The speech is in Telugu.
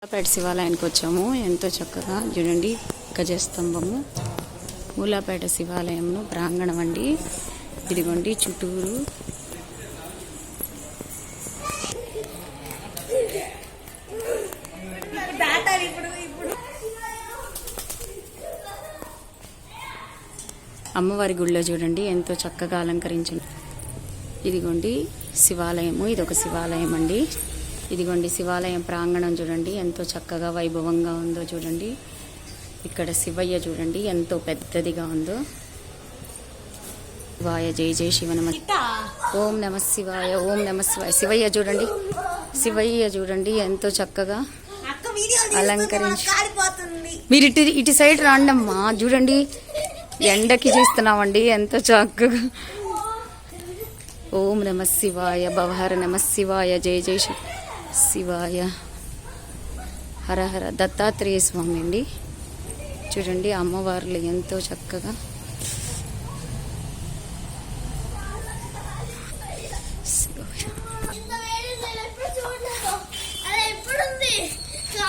మూలాపేట శివాలయానికి వచ్చాము. ఎంతో చక్కగా చూడండి, గజస్తంభము మూలాపేట శివాలయంలో ప్రాంగణం అండి. ఇదిగోండి చుట్టూరు అమ్మవారి గుళ్ళో చూడండి ఎంతో చక్కగా అలంకరించింది. ఇదిగోండి శివాలయము, ఇదొక శివాలయం అండి. ఇదిగోండి శివాలయం ప్రాంగణం చూడండి ఎంతో చక్కగా వైభవంగా ఉందో చూడండి. ఇక్కడ శివయ్య చూడండి ఎంతో పెద్దదిగా ఉందో. శివాయ జై జై శివ నమ ఓం నమ శివాయ ఓం నమ శివాయ. శివయ్య చూడండి, శివయ్య చూడండి ఎంతో చక్కగా అలంకరించి. మీరు ఇటు సైడ్ రాండమ్మా, చూడండి ఎండకి చూస్తున్నామండి ఎంతో చక్కగా. ఓం నమ శివాయ భవహర నమ శివాయ జై జై శివాయ. హర హర దత్తాత్రేయ స్వామి అండి. చూడండి అమ్మవార్లు ఎంతో చక్కగా